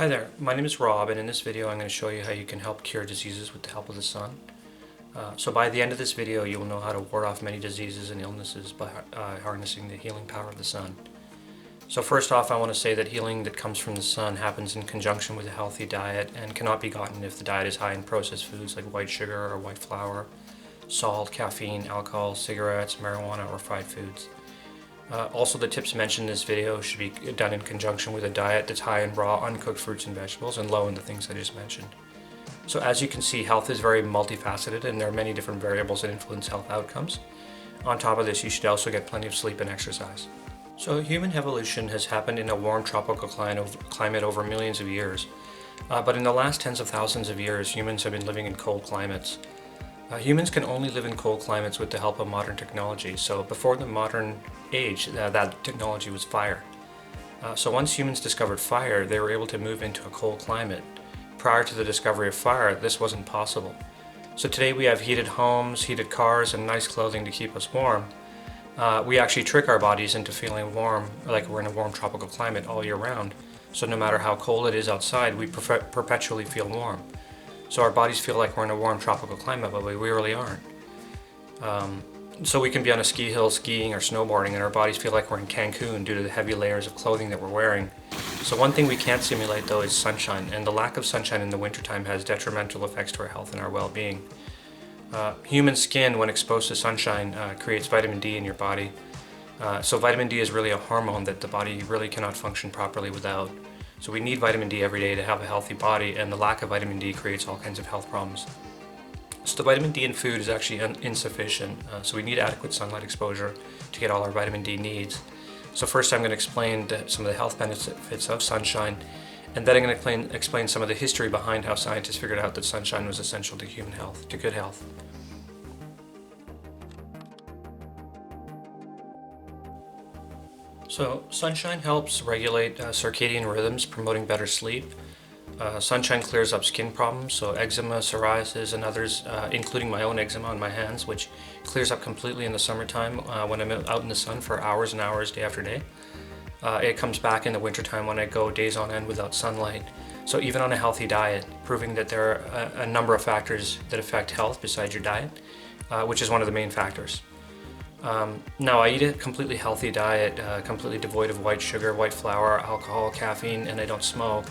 Hi there, my name is Rob, and in this video I'm going to show you how you can help cure diseases with the help of the sun. So by the end of this video you will know how to ward off many diseases and illnesses by harnessing the healing power of the sun. So first off, I want to say that healing that comes from the sun happens in conjunction with a healthy diet and cannot be gotten if the diet is high in processed foods like white sugar or white flour, salt, caffeine, alcohol, cigarettes, marijuana, or fried foods. Also, the tips mentioned in this video should be done in conjunction with a diet that's high in raw, uncooked fruits and vegetables and low in the things I just mentioned. So as you can see, health is very multifaceted and there are many different variables that influence health outcomes. On top of this, you should also get plenty of sleep and exercise. So human evolution has happened in a warm tropical climate over millions of years. But in the last tens of thousands of years, humans have been living in cold climates. Humans can only live in cold climates with the help of modern technology. So before the modern age, that technology was fire. So once humans discovered fire, they were able to move into a cold climate. Prior to the discovery of fire, this wasn't possible. So today we have heated homes, heated cars, and nice clothing to keep us warm. We actually trick our bodies into feeling warm, like we're in a warm tropical climate all year round. So no matter how cold it is outside, we perpetually feel warm. So our bodies feel like we're in a warm tropical climate, but we really aren't. So we can be on a ski hill skiing or snowboarding and our bodies feel like we're in Cancun due to the heavy layers of clothing that we're wearing. So one thing we can't simulate though is sunshine, and the lack of sunshine in the wintertime has detrimental effects to our health and our well-being. Human skin, when exposed to sunshine, creates vitamin D in your body. So vitamin D is really a hormone that the body really cannot function properly without. So we need vitamin D every day to have a healthy body, and the lack of vitamin D creates all kinds of health problems. So the vitamin D in food is actually insufficient, so we need adequate sunlight exposure to get all our vitamin D needs. So first I'm going to explain some of the health benefits of sunshine, and then I'm going to explain some of the history behind how scientists figured out that sunshine was essential to human health, to good health. So sunshine helps regulate circadian rhythms, promoting better sleep. Sunshine clears up skin problems, so eczema, psoriasis, and others, including my own eczema on my hands, which clears up completely in the summertime when I'm out in the sun for hours and hours, day after day. It comes back in the wintertime when I go days on end without sunlight. So even on a healthy diet, proving that there are a number of factors that affect health besides your diet, which is one of the main factors. Now, I eat a completely healthy diet, completely devoid of white sugar, white flour, alcohol, caffeine, and I don't smoke.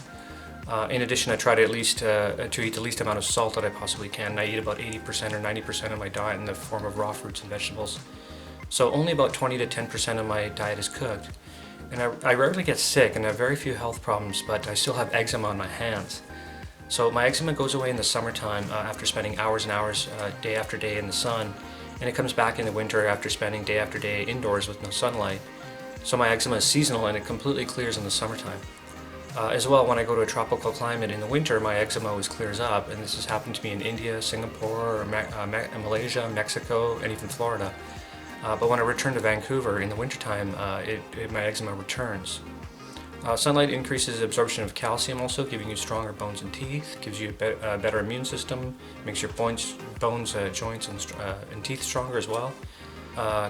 In addition, I try to eat the least amount of salt that I possibly can. I eat about 80% or 90% of my diet in the form of raw fruits and vegetables. So only about 20 to 10% of my diet is cooked. And I rarely get sick and have very few health problems, but I still have eczema on my hands. So my eczema goes away in the summertime after spending hours and hours, day after day in the sun. And it comes back in the winter after spending day after day indoors with no sunlight. So my eczema is seasonal and it completely clears in the summertime. As well, when I go to a tropical climate in the winter, my eczema always clears up, and this has happened to me in India, Singapore, Malaysia, Mexico, and even Florida. But when I return to Vancouver in the wintertime, my eczema returns. Sunlight increases absorption of calcium also, giving you stronger bones and teeth, gives you a better immune system, makes your bones, joints, and teeth stronger as well.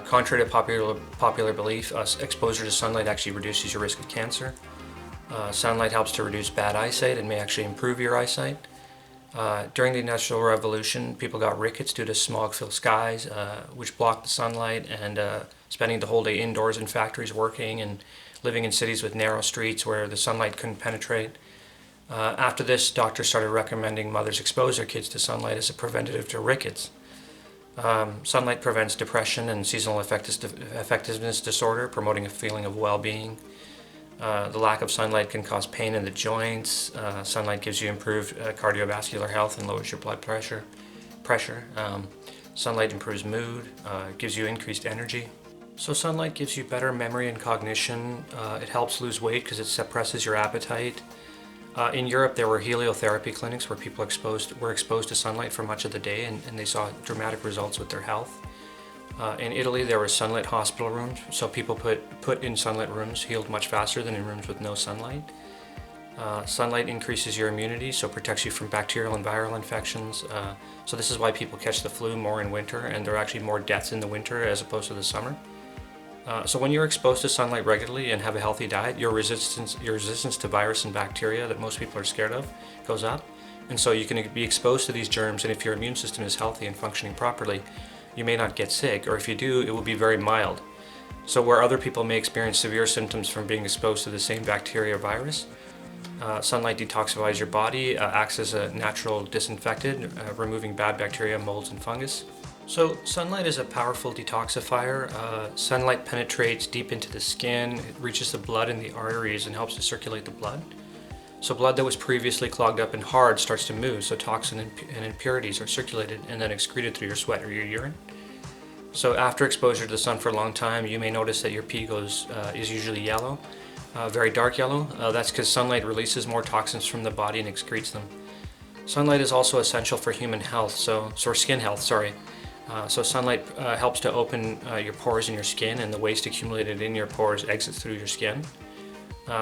Contrary to popular belief, exposure to sunlight actually reduces your risk of cancer. Sunlight helps to reduce bad eyesight and may actually improve your eyesight. During the Industrial Revolution, people got rickets due to smog-filled skies, which blocked the sunlight, and spending the whole day indoors in factories working and living in cities with narrow streets where the sunlight couldn't penetrate. After this, doctors started recommending mothers expose their kids to sunlight as a preventative to rickets. Sunlight prevents depression and seasonal affectiveness disorder, promoting a feeling of well-being. The lack of sunlight can cause pain in the joints. Sunlight gives you improved cardiovascular health and lowers your blood pressure. Sunlight improves mood, gives you increased energy. So sunlight gives you better memory and cognition. It helps lose weight because it suppresses your appetite. In Europe, there were heliotherapy clinics where people were exposed to sunlight for much of the day, and they saw dramatic results with their health. In Italy, there were sunlit hospital rooms, so people put in sunlit rooms healed much faster than in rooms with no sunlight. Sunlight increases your immunity, so protects you from bacterial and viral infections. So this is why people catch the flu more in winter, and there are actually more deaths in the winter as opposed to the summer. So when you're exposed to sunlight regularly and have a healthy diet, your resistance to virus and bacteria that most people are scared of goes up. And so you can be exposed to these germs, and if your immune system is healthy and functioning properly, you may not get sick, or if you do, it will be very mild. So where other people may experience severe symptoms from being exposed to the same bacteria or virus, sunlight detoxifies your body, acts as a natural disinfectant, removing bad bacteria, molds, and fungus. So sunlight is a powerful detoxifier. Sunlight penetrates deep into the skin, it reaches the blood in the arteries and helps to circulate the blood. So blood that was previously clogged up and hard starts to move, so toxin and impurities are circulated and then excreted through your sweat or your urine. So after exposure to the sun for a long time, you may notice that your pee is usually yellow, very dark yellow. That's because sunlight releases more toxins from the body and excretes them. Sunlight is also essential for human health, so skin health, sorry. So sunlight helps to open your pores in your skin, and the waste accumulated in your pores exits through your skin.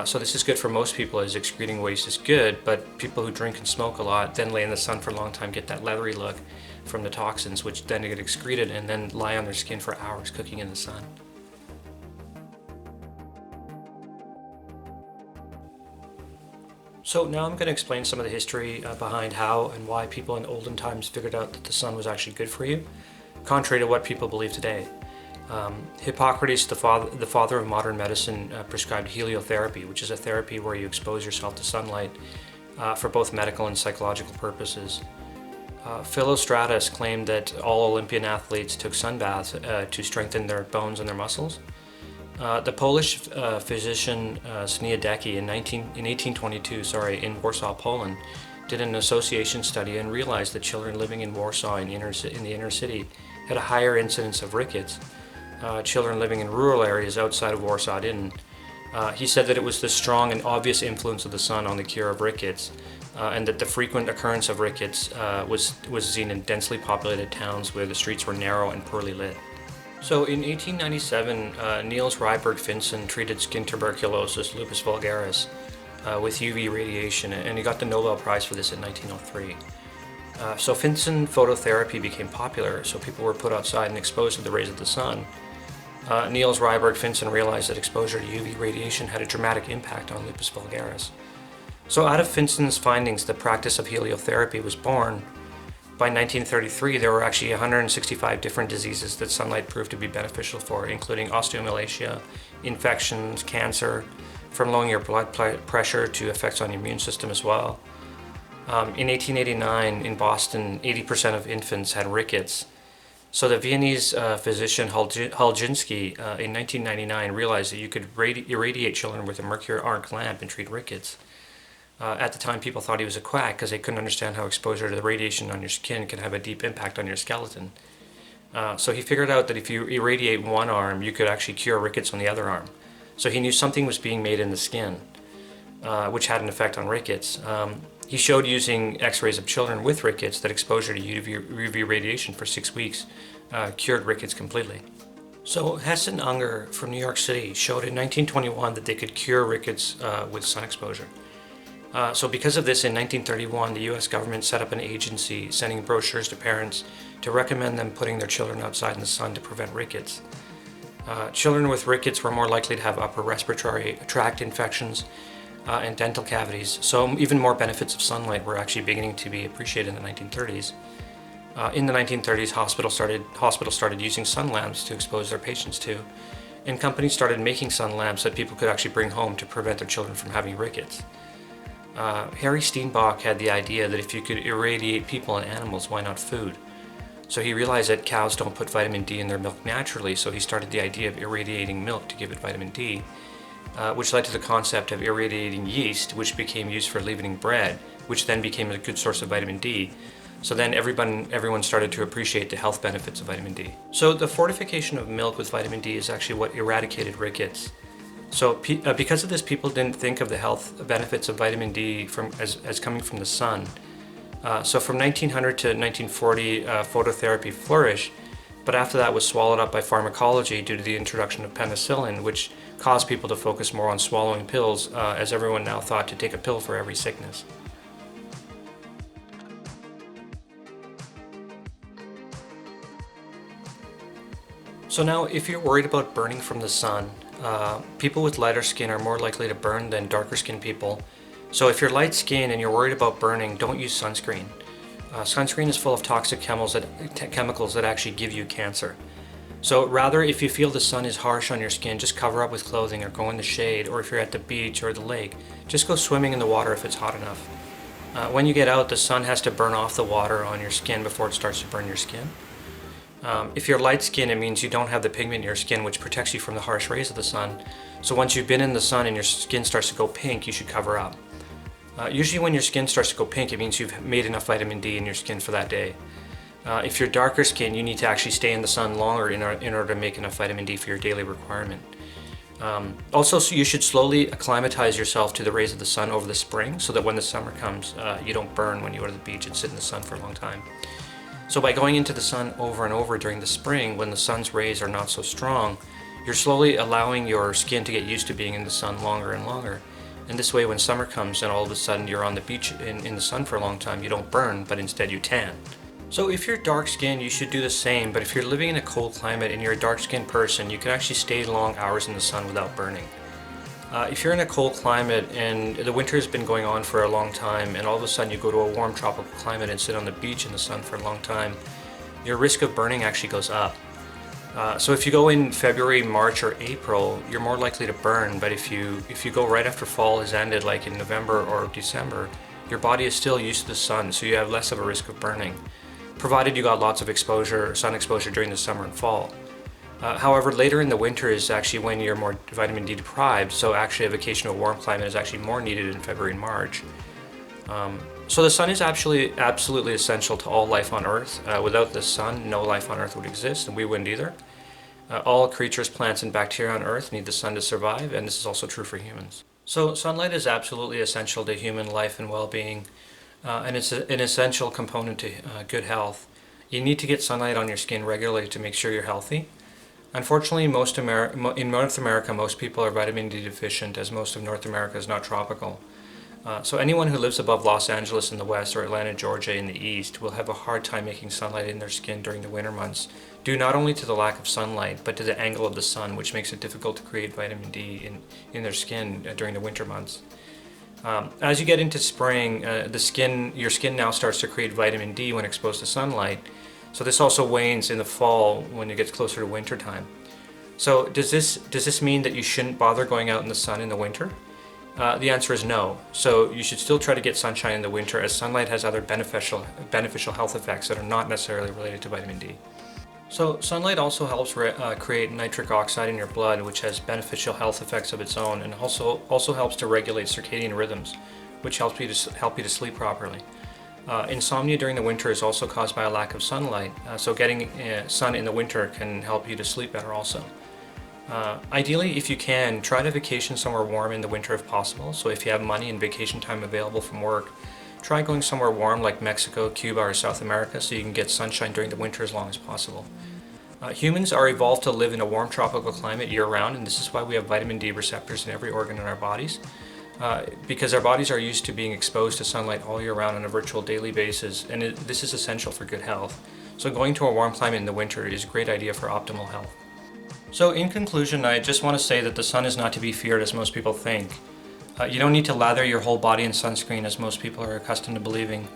So this is good for most people, as excreting waste is good, but people who drink and smoke a lot, then lay in the sun for a long time, get that leathery look from the toxins, which then get excreted and then lie on their skin for hours cooking in the sun. So now I'm going to explain some of the history behind how and why people in olden times figured out that the sun was actually good for you, contrary to what people believe today. Hippocrates, the father of modern medicine, prescribed heliotherapy, which is a therapy where you expose yourself to sunlight for both medical and psychological purposes. Philostratus claimed that all Olympian athletes took sunbaths to strengthen their bones and their muscles. The Polish physician Sniadecki in 1822, in Warsaw, Poland, did an association study and realized that children living in Warsaw in the inner city had a higher incidence of rickets. Children living in rural areas outside of Warsaw didn't. He said that it was the strong and obvious influence of the sun on the cure of rickets, and that the frequent occurrence of rickets was seen in densely populated towns where the streets were narrow and poorly lit. So in 1897, Niels Ryberg Finsen treated skin tuberculosis, lupus vulgaris, with UV radiation, and he got the Nobel Prize for this in 1903. So Finsen phototherapy became popular, so people were put outside and exposed to the rays of the sun. Niels Ryberg Finsen realized that exposure to UV radiation had a dramatic impact on lupus vulgaris. So out of Finsen's findings, the practice of heliotherapy was born. By 1933, there were actually 165 different diseases that sunlight proved to be beneficial for, including osteomalacia, infections, cancer, from lowering your blood pressure to effects on your immune system as well. In 1889, in Boston, 80% of infants had rickets. So the Viennese physician Hulginski in 1999 realized that you could irradiate children with a mercury arc lamp and treat rickets. At the time, people thought he was a quack because they couldn't understand how exposure to the radiation on your skin can have a deep impact on your skeleton. So he figured out that if you irradiate one arm, you could actually cure rickets on the other arm. So he knew something was being made in the skin, which had an effect on rickets. He showed using x-rays of children with rickets that exposure to UV radiation for 6 weeks cured rickets completely. So Hess and Unger from New York City showed in 1921 that they could cure rickets with sun exposure. So because of this, in 1931, the US government set up an agency sending brochures to parents to recommend them putting their children outside in the sun to prevent rickets. Children with rickets were more likely to have upper respiratory tract infections and dental cavities, so even more benefits of sunlight were actually beginning to be appreciated in the 1930s. In the 1930s, hospitals started using sun lamps to expose their patients to, and companies started making sun lamps that people could actually bring home to prevent their children from having rickets. Harry Steenbock had the idea that if you could irradiate people and animals, why not food? So he realized that cows don't put vitamin D in their milk naturally, so he started the idea of irradiating milk to give it vitamin D, which led to the concept of irradiating yeast, which became used for leavening bread, which then became a good source of vitamin D. So then everyone started to appreciate the health benefits of vitamin D. So the fortification of milk with vitamin D is actually what eradicated rickets. So because of this, people didn't think of the health benefits of vitamin D as coming from the sun. So from 1900 to 1940, phototherapy flourished, but after that was swallowed up by pharmacology due to the introduction of penicillin, which caused people to focus more on swallowing pills, as everyone now thought to take a pill for every sickness. So now, if you're worried about burning from the sun, people with lighter skin are more likely to burn than darker skinned people. So if you're light skinned and you're worried about burning, don't use sunscreen. Sunscreen is full of toxic chemicals that actually give you cancer. So rather, if you feel the sun is harsh on your skin, just cover up with clothing or go in the shade, or if you're at the beach or the lake, just go swimming in the water if it's hot enough. When you get out, the sun has to burn off the water on your skin before it starts to burn your skin. If you're light skinned, it means you don't have the pigment in your skin which protects you from the harsh rays of the sun. So once you've been in the sun and your skin starts to go pink, you should cover up. Usually when your skin starts to go pink, it means you've made enough vitamin D in your skin for that day. If you're darker skinned, you need to actually stay in the sun longer in order to make enough vitamin D for your daily requirement. Also, so you should slowly acclimatize yourself to the rays of the sun over the spring so that when the summer comes, you don't burn when you go to the beach and sit in the sun for a long time. So by going into the sun over and over during the spring, when the sun's rays are not so strong, you're slowly allowing your skin to get used to being in the sun longer and longer. And this way, when summer comes and all of a sudden you're on the beach in the sun for a long time, you don't burn, but instead you tan. So if you're dark skinned, you should do the same, but if you're living in a cold climate and you're a dark skinned person, you can actually stay long hours in the sun without burning. If you're in a cold climate and the winter has been going on for a long time and all of a sudden you go to a warm tropical climate and sit on the beach in the sun for a long time, your risk of burning actually goes up. So if you go in February, March, or April, you're more likely to burn, but if you go right after fall has ended, like in November or December, your body is still used to the sun, so you have less of a risk of burning, provided you got lots of sun exposure during the summer and fall. However, later in the winter is actually when you're more vitamin D deprived, so actually a vacation to a warm climate is actually more needed in February and March. So the sun is absolutely essential to all life on Earth. Without the sun, no life on Earth would exist, and we wouldn't either. All creatures, plants, and bacteria on Earth need the sun to survive, and this is also true for humans. So sunlight is absolutely essential to human life and well-being, and it's an essential component to good health. You need to get sunlight on your skin regularly to make sure you're healthy. Unfortunately, in North America, most people are vitamin D deficient, as most of North America is not tropical. So anyone who lives above Los Angeles in the west or Atlanta, Georgia in the east will have a hard time making sunlight in their skin during the winter months, due not only to the lack of sunlight, but to the angle of the sun, which makes it difficult to create vitamin D in their skin during the winter months. As you get into spring, your skin now starts to create vitamin D when exposed to sunlight. So this also wanes in the fall when it gets closer to winter time. So does this mean that you shouldn't bother going out in the sun in the winter? The answer is no. So you should still try to get sunshine in the winter, as sunlight has other beneficial health effects that are not necessarily related to vitamin D. So sunlight also helps create nitric oxide in your blood, which has beneficial health effects of its own, and also helps to regulate circadian rhythms, which help you to sleep properly. Insomnia during the winter is also caused by a lack of sunlight, so getting sun in the winter can help you to sleep better also. Ideally, if you can, try to vacation somewhere warm in the winter if possible. So if you have money and vacation time available from work, try going somewhere warm like Mexico, Cuba, or South America so you can get sunshine during the winter as long as possible. Humans are evolved to live in a warm tropical climate year-round, and this is why we have vitamin D receptors in every organ in our bodies. Because our bodies are used to being exposed to sunlight all year round on a virtual daily basis, and this is essential for good health. So going to a warm climate in the winter is a great idea for optimal health. So in conclusion, I just want to say that the sun is not to be feared as most people think. You don't need to lather your whole body in sunscreen as most people are accustomed to believing.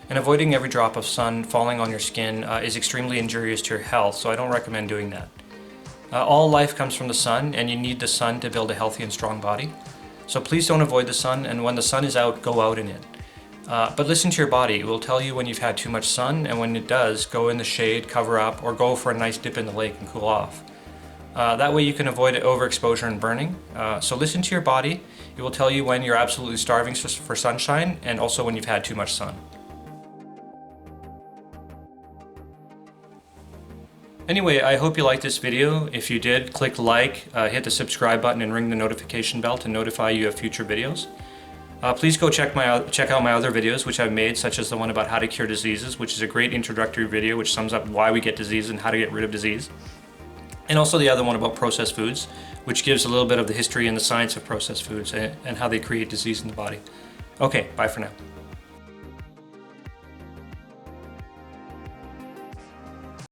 And avoiding every drop of sun falling on your skin is extremely injurious to your health, so I don't recommend doing that. All life comes from the sun, and you need the sun to build a healthy and strong body. So please don't avoid the sun, and when the sun is out, go out in it. But listen to your body. It will tell you when you've had too much sun, and when it does, go in the shade, cover up, or go for a nice dip in the lake and cool off. That way you can avoid overexposure and burning. So listen to your body. It will tell you when you're absolutely starving for sunshine, and also when you've had too much sun. Anyway, I hope you liked this video. If you did, click like, hit the subscribe button, and ring the notification bell to notify you of future videos. Please go check out my other videos which I've made, such as the one about how to cure diseases, which is a great introductory video which sums up why we get disease and how to get rid of disease. And also the other one about processed foods, which gives a little bit of the history and the science of processed foods and how they create disease in the body. Okay, bye for now.